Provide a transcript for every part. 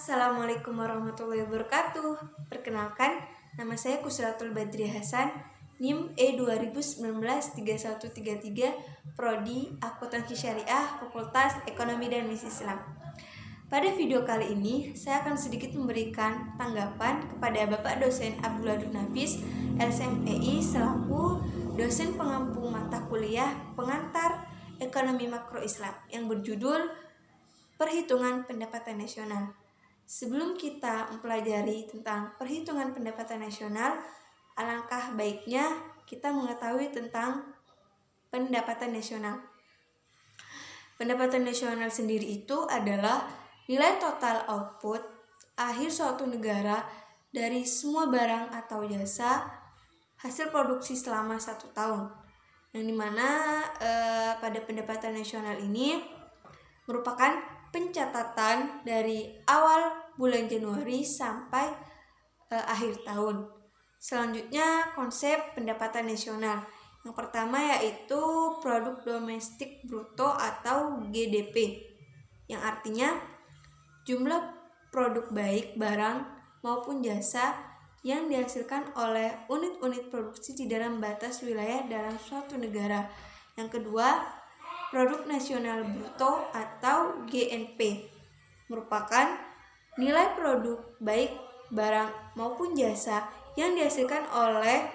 Assalamualaikum warahmatullahi wabarakatuh. Perkenalkan, nama saya Kusratul Badri Hasan, NIM E2019-3133, Prodi Akuntansi Syariah, Fakultas Ekonomi dan Bisnis Islam. Pada video kali ini, saya akan sedikit memberikan tanggapan kepada Bapak Dosen Abdullah Nafis, LSMEI, selaku dosen pengampu mata kuliah pengantar Ekonomi Makro Islam yang berjudul Perhitungan Pendapatan Nasional. Sebelum kita mempelajari tentang perhitungan pendapatan nasional, alangkah baiknya kita mengetahui tentang pendapatan nasional. Pendapatan nasional sendiri itu adalah nilai total output akhir suatu negara dari semua barang atau jasa hasil produksi selama 1 tahun. Yang dimana pada pendapatan nasional ini merupakan pencatatan dari awal bulan Januari sampai akhir tahun. Selanjutnya konsep pendapatan nasional. Yang pertama yaitu produk domestik bruto atau GDP, yang artinya jumlah produk baik barang maupun jasa yang dihasilkan oleh unit-unit produksi di dalam batas wilayah dalam suatu negara. Yang kedua, produk nasional bruto atau GNP merupakan nilai produk baik barang maupun jasa yang dihasilkan oleh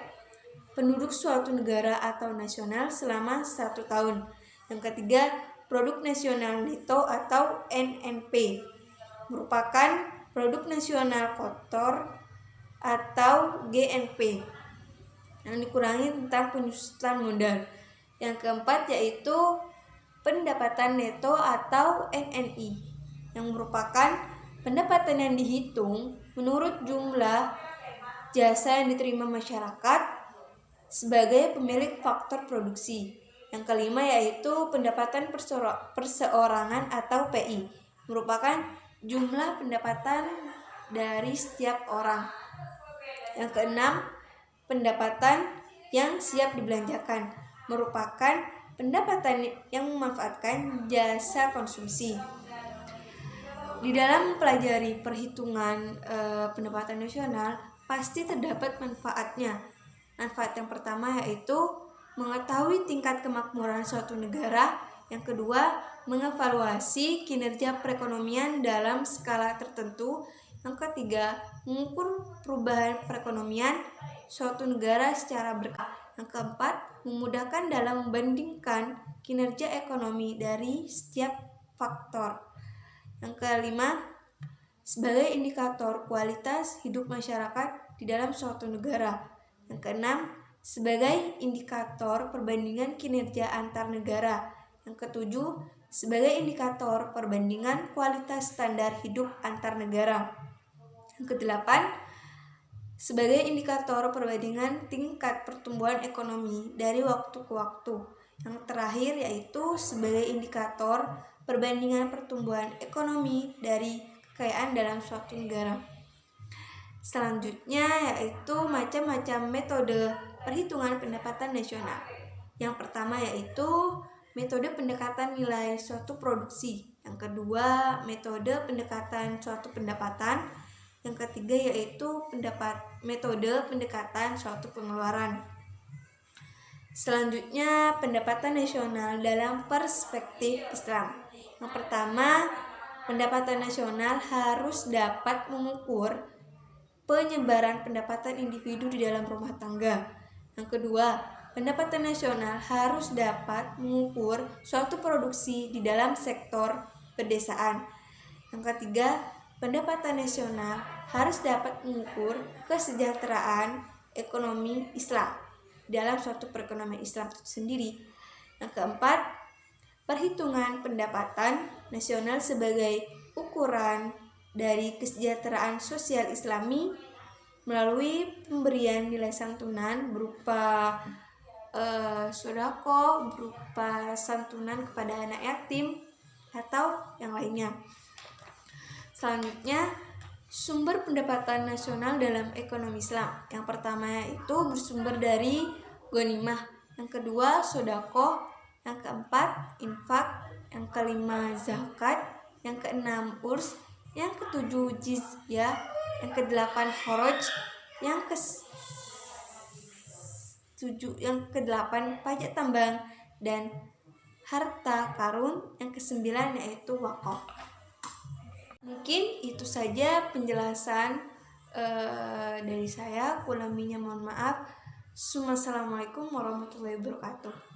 penduduk suatu negara atau nasional selama 1 tahun. Yang ketiga, produk nasional neto atau NNP merupakan produk nasional kotor atau GNP yang dikurangi tentang penyusutan modal. Yang keempat yaitu pendapatan neto atau NNI yang merupakan pendapatan yang dihitung menurut jumlah jasa yang diterima masyarakat sebagai pemilik faktor produksi. Yang kelima yaitu pendapatan perseorangan atau PI, merupakan jumlah pendapatan dari setiap orang. Yang keenam, pendapatan yang siap dibelanjakan, merupakan pendapatan yang memanfaatkan jasa konsumsi. Di dalam mempelajari perhitungan pendapatan nasional, pasti terdapat manfaatnya. Manfaat yang pertama yaitu mengetahui tingkat kemakmuran suatu negara. Yang kedua, mengevaluasi kinerja perekonomian dalam skala tertentu. Yang ketiga, mengukur perubahan perekonomian suatu negara secara berkala. Yang keempat, memudahkan dalam membandingkan kinerja ekonomi dari setiap faktor. Yang kelima, sebagai indikator kualitas hidup masyarakat di dalam suatu negara. Yang keenam, sebagai indikator perbandingan kinerja antar negara. Yang ketujuh, sebagai indikator perbandingan kualitas standar hidup antar negara. Yang kedelapan, sebagai indikator perbandingan tingkat pertumbuhan ekonomi dari waktu ke waktu. Yang terakhir yaitu sebagai indikator perbandingan pertumbuhan ekonomi dari kekayaan dalam suatu negara. Selanjutnya yaitu macam-macam metode perhitungan pendapatan nasional. Yang pertama yaitu metode pendekatan nilai suatu produksi. Yang kedua, metode pendekatan suatu pendapatan. Yang ketiga yaitu metode pendekatan suatu pengeluaran. Selanjutnya, pendapatan nasional dalam perspektif Islam. Yang pertama, pendapatan nasional harus dapat mengukur penyebaran pendapatan individu di dalam rumah tangga. Yang kedua, pendapatan nasional harus dapat mengukur suatu produksi di dalam sektor pedesaan. Yang ketiga, pendapatan nasional harus dapat mengukur kesejahteraan ekonomi Islam dalam suatu perekonomian Islam itu sendiri. Yang keempat, perhitungan pendapatan nasional sebagai ukuran dari kesejahteraan sosial Islami melalui pemberian nilai santunan berupa sodako, berupa santunan kepada anak yatim atau yang lainnya. Selanjutnya, sumber pendapatan nasional dalam ekonomi Islam. Yang pertama yaitu bersumber dari ghanimah. Yang kedua, sodako. Yang keempat, infak. Yang kelima, zakat. Yang keenam, urs. yang ketujuh jizya, yang kedelapan horoj, yang kedelapan pajak tambang, dan harta karun yang kesembilan yaitu wakaf. Mungkin itu saja penjelasan dari saya. Kurang lebihnya mohon maaf. Assalamualaikum warahmatullahi wabarakatuh.